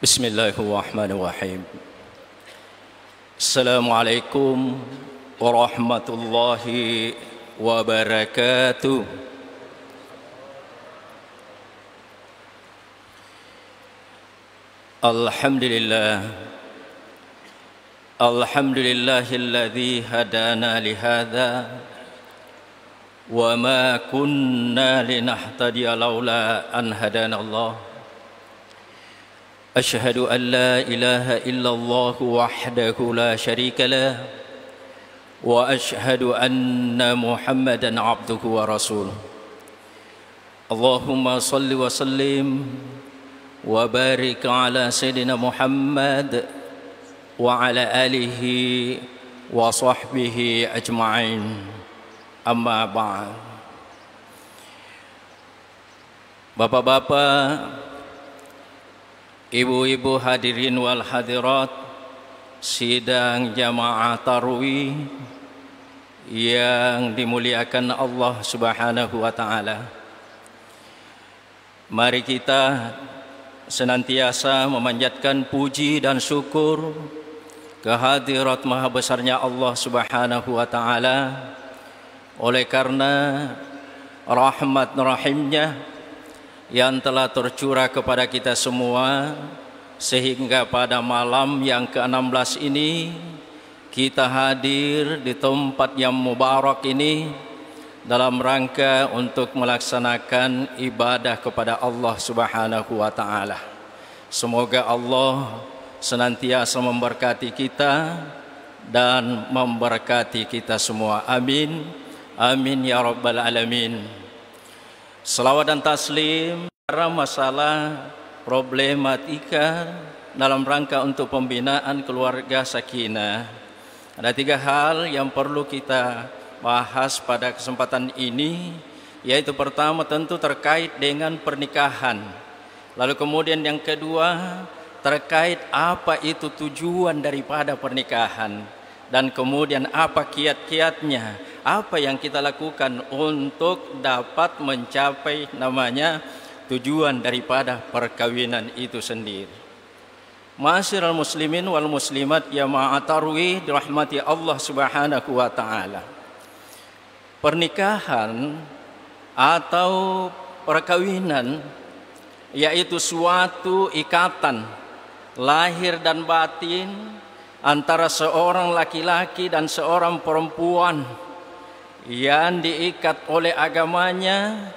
Bismillahirrahmanirrahim. Assalamualaikum warahmatullahi wabarakatuh. Alhamdulillah. Alhamdulillahilladzi hadana lihadza wa ma kunna linahtadiya laula an hadanallah. أشهد أن لا إله إلا الله وحده لا شريك له وأشهد أن محمدا عبده ورسوله اللهم صل وسلم وبارك على سيدنا محمد وعلى آله وصحبه أجمعين أما بعد. Bapak-bapak, ibu-ibu hadirin wal hadirat sidang jamaah tarawih yang dimuliakan Allah Subhanahu wa taala. Mari kita senantiasa memanjatkan puji dan syukur kehadirat maha besarnya Allah Subhanahu wa taala, oleh karena rahmat rahimnya yang telah tercurah kepada kita semua, sehingga pada malam yang ke-16 ini kita hadir di tempat yang mubarak ini dalam rangka untuk melaksanakan ibadah kepada Allah Subhanahu wa taala. Semoga Allah senantiasa memberkati kita dan memberkati kita semua. Amin. Amin ya rabbal alamin. Selawat dan taslim karena masalah problematika dalam rangka untuk pembinaan keluarga sakinah. Ada 3 hal yang perlu kita bahas pada kesempatan ini, yaitu pertama tentu terkait dengan pernikahan. Lalu kemudian yang kedua terkait apa itu tujuan daripada pernikahan, dan kemudian apa kiat-kiatnya, apa yang kita lakukan untuk dapat mencapai namanya tujuan daripada perkawinan itu sendiri. Ma'asyiral muslimin wal muslimat jamaah tarawih dirahmati Allah Subhanahu wa taala. Pernikahan atau perkawinan yaitu suatu ikatan lahir dan batin antara seorang laki-laki dan seorang perempuan yang diikat oleh agamanya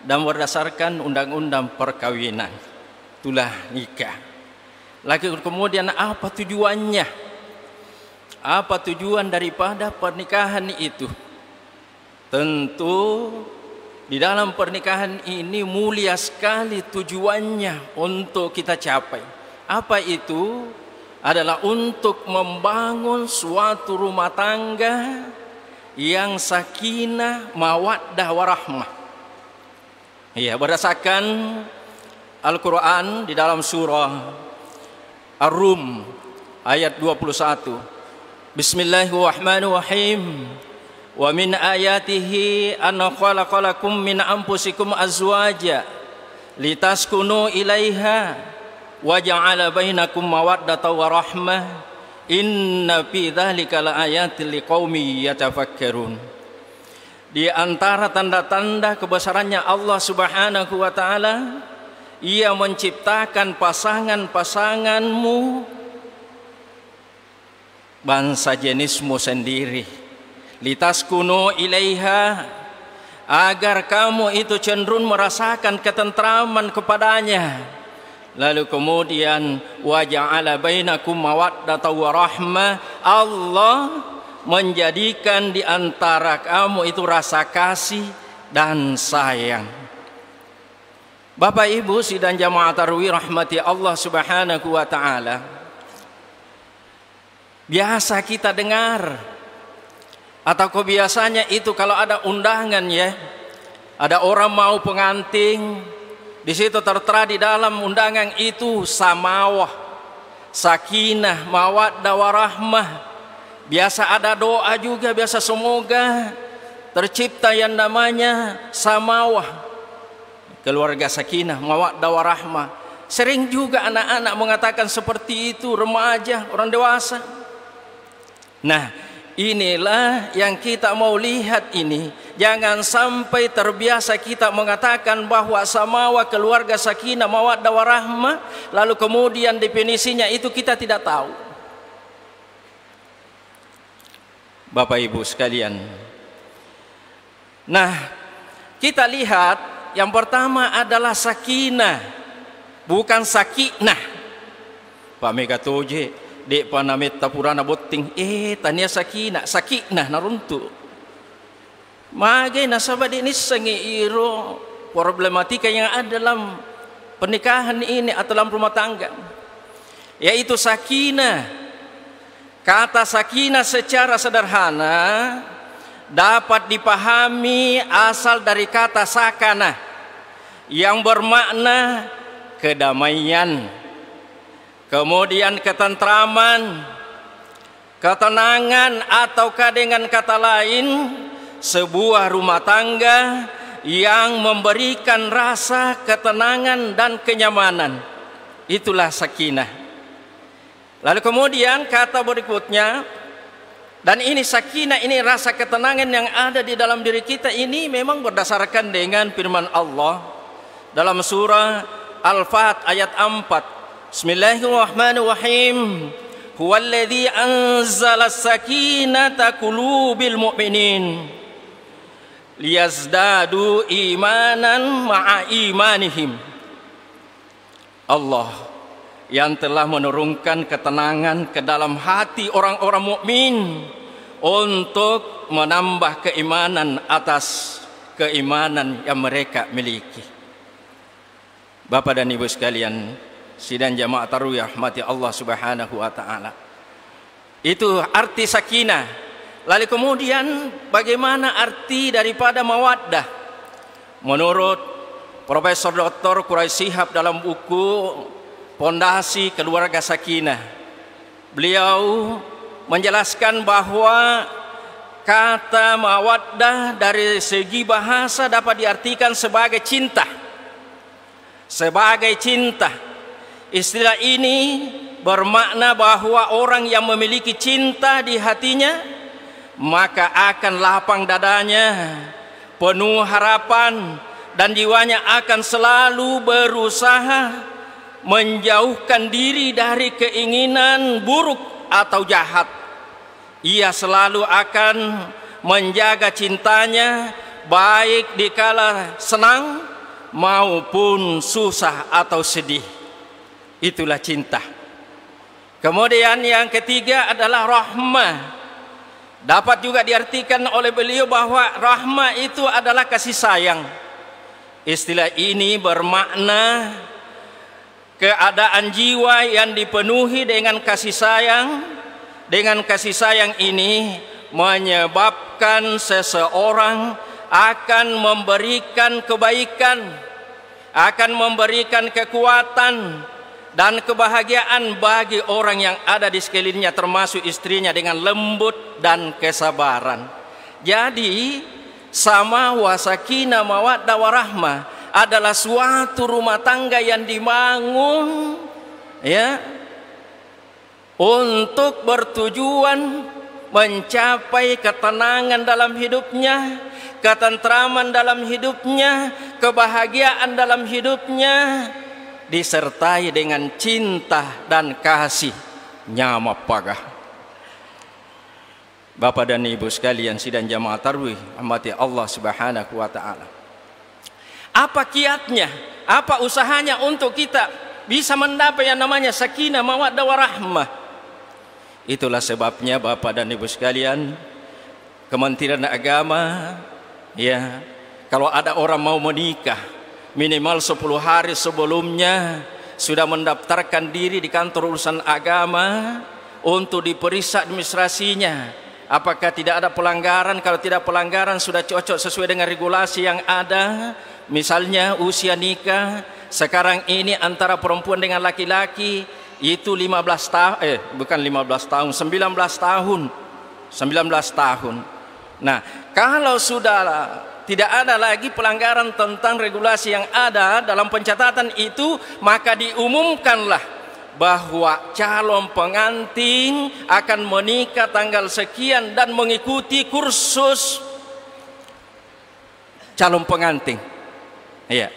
dan berdasarkan undang-undang perkawinan. Itulah nikah. Lalu kemudian apa tujuannya? Apa tujuan daripada pernikahan itu? Tentu di dalam pernikahan ini mulia sekali tujuannya untuk kita capai. Apa itu? Adalah untuk membangun suatu rumah tangga yang sakinah, mawaddah, warahmah. Ya, berdasarkan Al-Quran di dalam surah Ar-Rum ayat 21. Bismillahirrahmanirrahim. Wa min ayatihi an khalaqalakum min anfusikum azwaja litaskunu ilaiha wa ja'ala bainakum mawaddatan wa rahmah. Inna fi dzalika laayatil liqaumin yatafakkarun. Di antara tanda-tanda kebesarannya Allah Subhanahu wa taala, Ia menciptakan pasangan-pasanganmu bangsa jenismu sendiri. Litaskunu ilaiha, agar kamu itu cenderung merasakan ketentraman kepadanya. Lalu kemudian wa ja'ala bainakum mawaddatan wa rahmah, Allah menjadikan di antara kamu itu rasa kasih dan sayang. Bapak Ibu sidang jamaah tarawih rahmati Allah Subhanahu wa taala. Biasa kita dengar atau kebiasaannya itu kalau ada undangan, ya, ada orang mau pengantin, di situ tertera di dalam undangan itu samawah, sakinah, mawaddah, warahmah. Biasa ada doa juga, biasa semoga tercipta yang namanya samawah, keluarga sakinah, mawaddah, warahmah. Sering juga anak-anak mengatakan seperti itu, remaja, orang dewasa. Nah, inilah yang kita mau lihat ini. Jangan sampai terbiasa kita mengatakan bahwa samawa, keluarga, sakinah, mawaddah, warahmah, lalu kemudian definisinya itu kita tidak tahu. Bapak Ibu sekalian. Nah, kita lihat yang pertama adalah sakinah, bukan sakinah. Pak Mega Toje, dek panamit tapurana botting, tanya sakinah naruntu. Magai nasabah ini sengiiro problematika yang ada dalam pernikahan ini atau dalam rumah tangga, yaitu sakinah. Kata sakinah secara sederhana dapat dipahami asal dari kata sakana yang bermakna kedamaian, kemudian ketentraman, ketenangan, ataukah dengan kata lain sebuah rumah tangga yang memberikan rasa ketenangan dan kenyamanan. Itulah sakinah. Lalu kemudian kata berikutnya, dan ini sakinah, ini rasa ketenangan yang ada di dalam diri kita ini memang berdasarkan dengan firman Allah dalam surah Al-Fat ayat 4. Bismillahirrahmanirrahim. Huwallazi anzala as-sakinata qulubil mu'minin liyazdadu imanan ma'a imanihim. Allah yang telah menurunkan ketenangan ke dalam hati orang-orang mukmin untuk menambah keimanan atas keimanan yang mereka miliki. Bapak dan Ibu sekalian, sidang jamaah tarawih rahmati Allah Subhanahu wa taala. Itu arti sakinah. Lalu kemudian bagaimana arti daripada mawaddah? Menurut Profesor Dr. Quraisy Shihab dalam buku Pondasi Keluarga Sakinah, beliau menjelaskan bahwa kata mawaddah dari segi bahasa dapat diartikan sebagai cinta. Sebagai cinta. Istilah ini bermakna bahwa orang yang memiliki cinta di hatinya, maka akan lapang dadanya, penuh harapan, dan jiwanya akan selalu berusaha menjauhkan diri dari keinginan buruk atau jahat. Ia selalu akan menjaga cintanya baik dikala senang maupun susah atau sedih. Itulah cinta. Kemudian yang ketiga adalah rahmah. Dapat juga diartikan oleh beliau bahwa rahmah itu adalah kasih sayang. Istilah ini bermakna keadaan jiwa yang dipenuhi dengan kasih sayang. Dengan kasih sayang ini menyebabkan seseorang akan memberikan kebaikan, akan memberikan kekuatan dan kebahagiaan bagi orang yang ada di sekelilingnya, termasuk istrinya, dengan lembut dan kesabaran. Jadi sama sakinah mawaddah warahmah adalah suatu rumah tangga yang dibangun ya untuk bertujuan mencapai ketenangan dalam hidupnya, ketentraman dalam hidupnya, kebahagiaan dalam hidupnya, disertai dengan cinta dan kasih nyama pagah. Bapak dan Ibu sekalian sidang jamaah tarawih rahmati Allah Subhanahu wa taala. Apa kiatnya? Apa usahanya untuk kita bisa mendapat yang namanya sakinah mawaddah warahmah? Itulah sebabnya Bapak dan Ibu sekalian, Kementerian Agama ya, kalau ada orang mau menikah minimal 10 hari sebelumnya sudah mendaftarkan diri di kantor urusan agama untuk diperiksa administrasinya. Apakah tidak ada pelanggaran? Kalau tidak pelanggaran sudah cocok sesuai dengan regulasi yang ada. Misalnya usia nikah sekarang ini antara perempuan dengan laki-laki itu 15 tahun, bukan 15 tahun, 19 tahun. 19 tahun. Nah, kalau sudah tidak ada lagi pelanggaran tentang regulasi yang ada dalam pencatatan itu, maka diumumkanlah bahwa calon pengantin akan menikah tanggal sekian dan mengikuti kursus calon pengantin. Iya,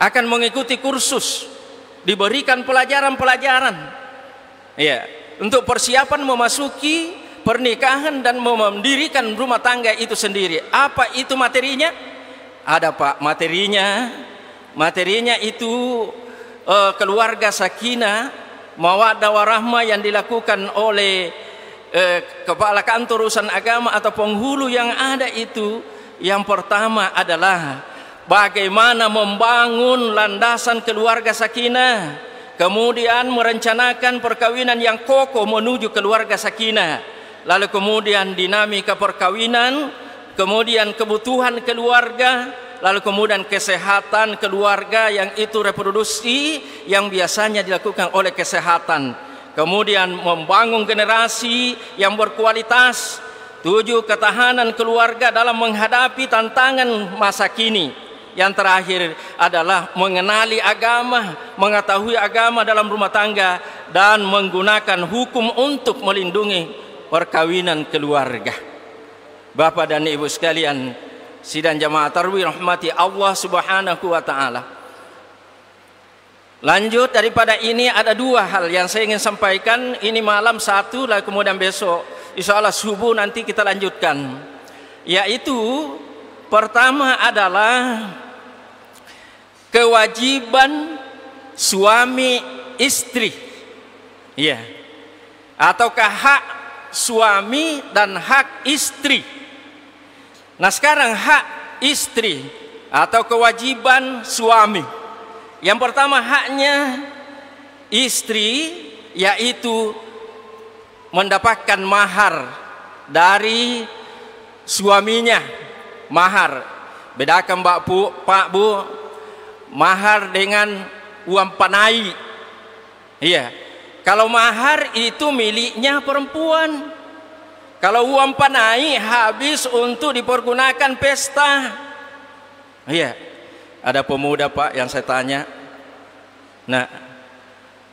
akan mengikuti kursus, diberikan pelajaran-pelajaran, iya, untuk persiapan memasuki pernikahan dan mendirikan rumah tangga itu sendiri. Apa itu materinya? Ada Pak, materinya itu keluarga sakinah, mawaddah warahmah yang dilakukan oleh kepala kantor urusan agama atau penghulu yang ada itu. Yang pertama adalah bagaimana membangun landasan keluarga sakinah, kemudian merencanakan perkawinan yang kokoh menuju keluarga sakinah, lalu kemudian dinamika perkawinan, kemudian kebutuhan keluarga, lalu kemudian kesehatan keluarga yang itu reproduksi yang biasanya dilakukan oleh kesehatan, kemudian membangun generasi yang berkualitas. 7, ketahanan keluarga dalam menghadapi tantangan masa kini. Yang terakhir adalah mengenali agama, mengetahui agama dalam rumah tangga, dan menggunakan hukum untuk melindungi perkawinan keluarga. Bapak dan Ibu sekalian, sidang jamaah tarawih rahmati Allah Subhanahu wa taala. Lanjut daripada ini ada 2 hal yang saya ingin sampaikan. Ini malam 1, lalu kemudian besok insyaallah subuh nanti kita lanjutkan. Yaitu pertama adalah kewajiban suami istri. Iya. Ataukah hak suami dan hak istri. Nah, sekarang hak istri atau kewajiban suami. Yang pertama haknya istri yaitu mendapatkan mahar dari suaminya. Mahar, bedakan Pak Bu, mahar dengan uang panai. Iya, kalau mahar itu miliknya perempuan, kalau uang panai habis untuk dipergunakan pesta. Iya, ada pemuda Pak yang saya tanya, nah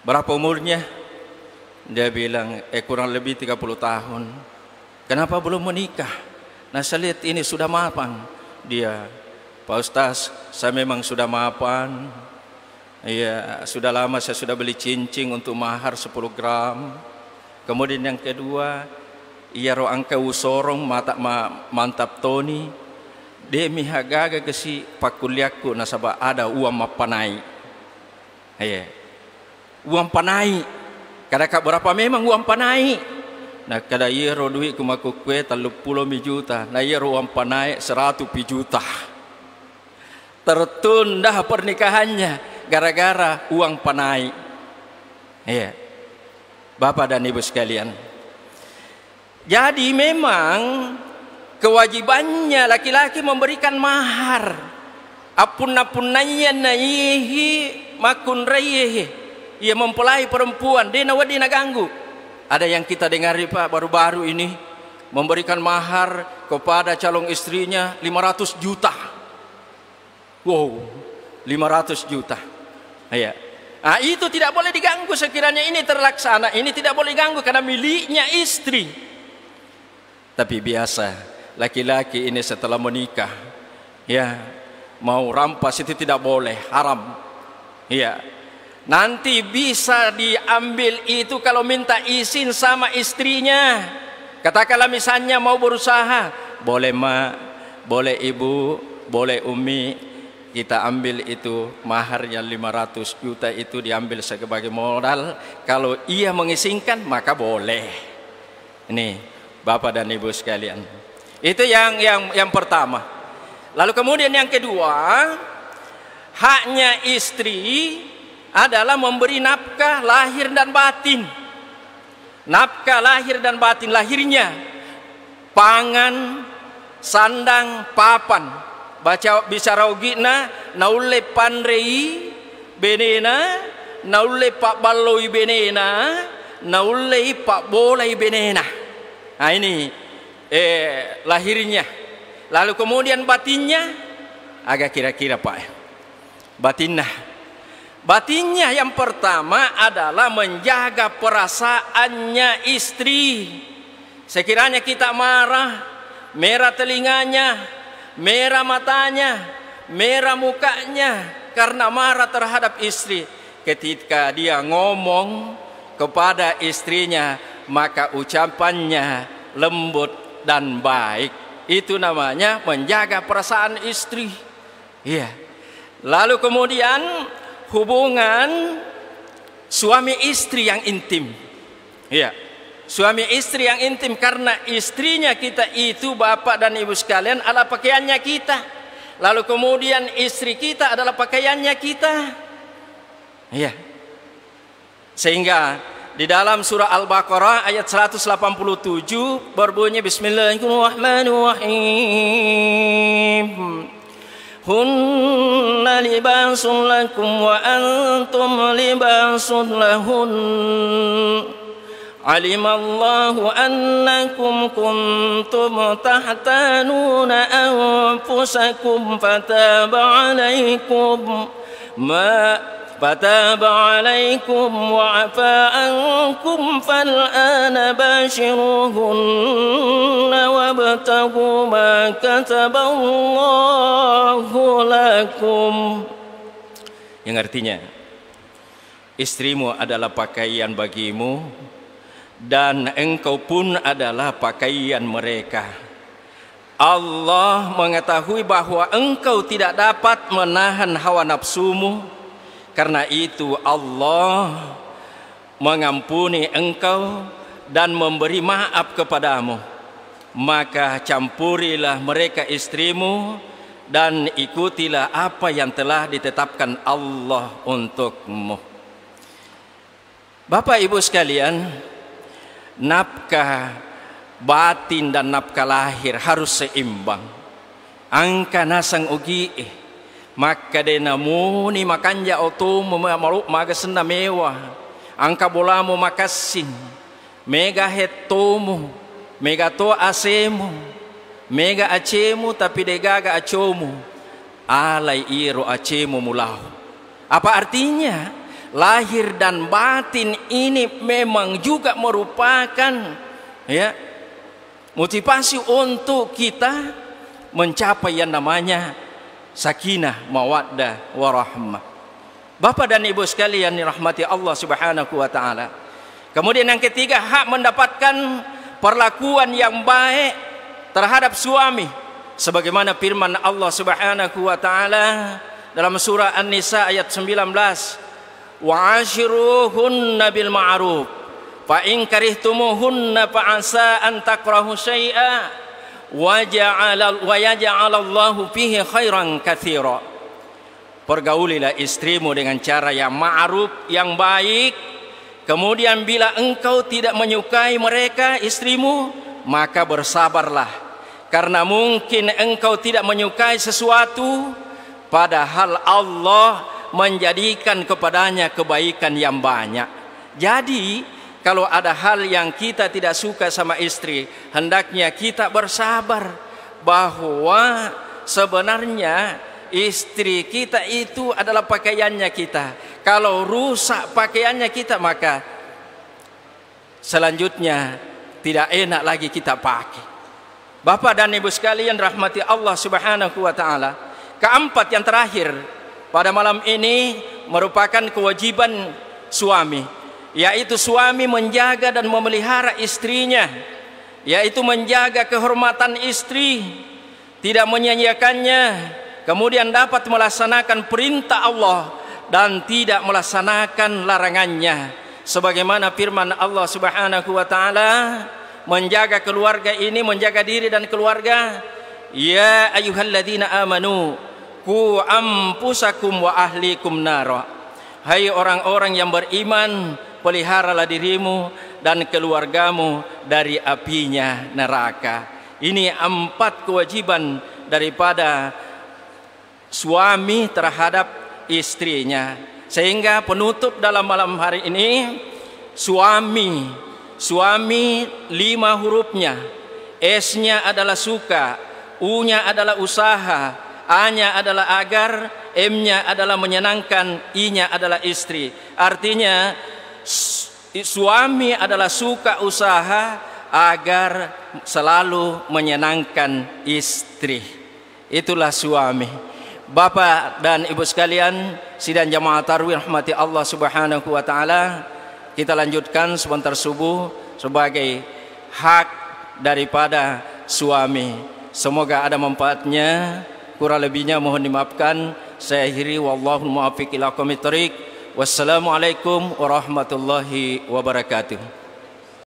berapa umurnya? Dia bilang kurang lebih 30 tahun. Kenapa belum menikah? Nah, saya lihat ini sudah mapan. Dia, Pak Ustaz, saya memang sudah mapan. Iya, sudah lama saya sudah beli cincin untuk mahar 10 gram. Kemudian yang kedua, iya ro angka usorong mantap Tony. Dia mihagaga kesi pakuliaku nasabah ada uang mapanai. Iya, uang panai. Kadang berapa memang uang panai. Nah, kada iya ro duit kumaku kue 30 juta. Nah, iya ro uang panai 100 juta. Tertunda pernikahannya gara-gara uang panai. Iya. Bapak dan Ibu sekalian. Jadi memang kewajibannya laki-laki memberikan mahar. Apun-apun nayyan naihi makun raihi. Ia mempelai perempuan, dia nawadina ganggu. Ada yang kita dengar Pak baru-baru ini memberikan mahar kepada calon istrinya 500 juta. Wow, 500 juta. Ya. Nah, itu tidak boleh diganggu sekiranya ini terlaksana. Ini tidak boleh diganggu karena miliknya istri. Tapi biasa laki-laki ini setelah menikah, ya mau rampas itu tidak boleh, haram. Ya. Nanti bisa diambil itu kalau minta izin sama istrinya. Katakanlah misalnya mau berusaha, boleh mak, boleh ibu, boleh umi, kita ambil itu maharnya 500 juta itu diambil sebagai modal. Kalau ia mengizinkan maka boleh. Ini Bapak dan Ibu sekalian. Itu yang pertama. Lalu kemudian yang kedua, haknya istri adalah memberi nafkah lahir dan batin. Nafkah lahir dan batin, lahirnya pangan, sandang, papan. Baca bicara ugina naule pandrei benena, naule pak baloi benena, naule pak bolai benena. Nah ini lahirnya. Lalu kemudian batinnya agak kira-kira Pak. Batinnya yang pertama adalah menjaga perasaannya istri. Sekiranya kita marah, merah telinganya, merah matanya, merah mukanya karena marah terhadap istri. Ketika dia ngomong kepada istrinya, maka ucapannya lembut dan baik. Itu namanya menjaga perasaan istri. Iya. Lalu kemudian hubungan suami istri yang intim. Iya. Suami istri yang intim, karena istrinya kita itu Bapak dan Ibu sekalian adalah pakaiannya kita. Lalu kemudian istri kita adalah pakaiannya kita. Iya. Sehingga di dalam surah Al-Baqarah ayat 187 berbunyi Bismillahirrahmanirrahim. Hunna libasun lakum wa antum libasun lahun. Alimallahu annakum kuntum tahtanuna anfusakum fataba alaikum wa afa ankum fal'ana bashiruhunna wabtaghu ma kataballahu lakum. Yang artinya, istrimu adalah pakaian bagimu dan engkau pun adalah pakaian mereka. Allah mengetahui bahwa engkau tidak dapat menahan hawa nafsumu. Karena itu Allah mengampuni engkau dan memberi maaf kepadamu. Maka campurilah mereka istrimu dan ikutilah apa yang telah ditetapkan Allah untukmu. Bapak Ibu sekalian, nafkah batin dan nafkah lahir harus seimbang. Angka nasang ugi maka denamuni makanja otomu maruk magasena mewah angka bolamu makasin mega hetomu mega to asemu mega acemu tapi degaga acomu alai iro acemu mulau. Apa artinya? Lahir dan batin ini memang juga merupakan motivasi untuk kita mencapai yang namanya sakinah, mawaddah, warahmah. Bapak dan Ibu sekalian dirahmati Allah Subhanahu wa taala. Kemudian yang ketiga, hak mendapatkan perlakuan yang baik terhadap suami. Sebagaimana firman Allah Subhanahu wa taala dalam surah An-Nisa ayat 19, "Wa 'ashiruhunna bil ma'ruf, fa in karihtumuhunna fa 'asa an takrahu syai'a wa yaj'alallahu fihi khairan katsira." Pergaulilah istrimu dengan cara yang ma'ruf, yang baik. Kemudian bila engkau tidak menyukai mereka istrimu, maka bersabarlah, karena mungkin engkau tidak menyukai sesuatu padahal Allah menjadikan kepadanya kebaikan yang banyak. Jadi kalau ada hal yang kita tidak suka sama istri, hendaknya kita bersabar bahwa sebenarnya istri kita itu adalah pakaiannya kita. Kalau rusak pakaiannya kita, maka selanjutnya tidak enak lagi kita pakai. Bapak dan Ibu sekalian rahmati Allah Subhanahu wa taala. Keempat, yang terakhir pada malam ini merupakan kewajiban suami, yaitu suami menjaga dan memelihara istrinya, yaitu menjaga kehormatan istri, tidak menyia-nyiakannya, kemudian dapat melaksanakan perintah Allah dan tidak melaksanakan larangannya. Sebagaimana firman Allah Subhanahu wa taala, menjaga keluarga ini, menjaga diri dan keluarga. Ya ayyuhalladzina amanu qu anfusakum wa ahlikum nara. Hai orang-orang yang beriman, peliharalah dirimu dan keluargamu dari apinya neraka. Ini 4 kewajiban daripada suami terhadap istrinya. Sehingga penutup dalam malam hari ini, suami 5 hurufnya. S-nya adalah suka, U-nya adalah usaha, A-nya adalah agar, M-nya adalah menyenangkan, I-nya adalah istri. Artinya suami adalah suka usaha agar selalu menyenangkan istri. Itulah suami. Bapak dan ibu sekalian, sidang jamaah tarawih rahmati Allah Subhanahu wa taala, kita lanjutkan sebentar subuh sebagai hak daripada suami. Semoga ada manfaatnya. Kurang lebihnya mohon dimaafkan. Saya akhiri, wallahu muwaffiq ila aqwamit thoriq. Wassalamualaikum warahmatullahi wabarakatuh.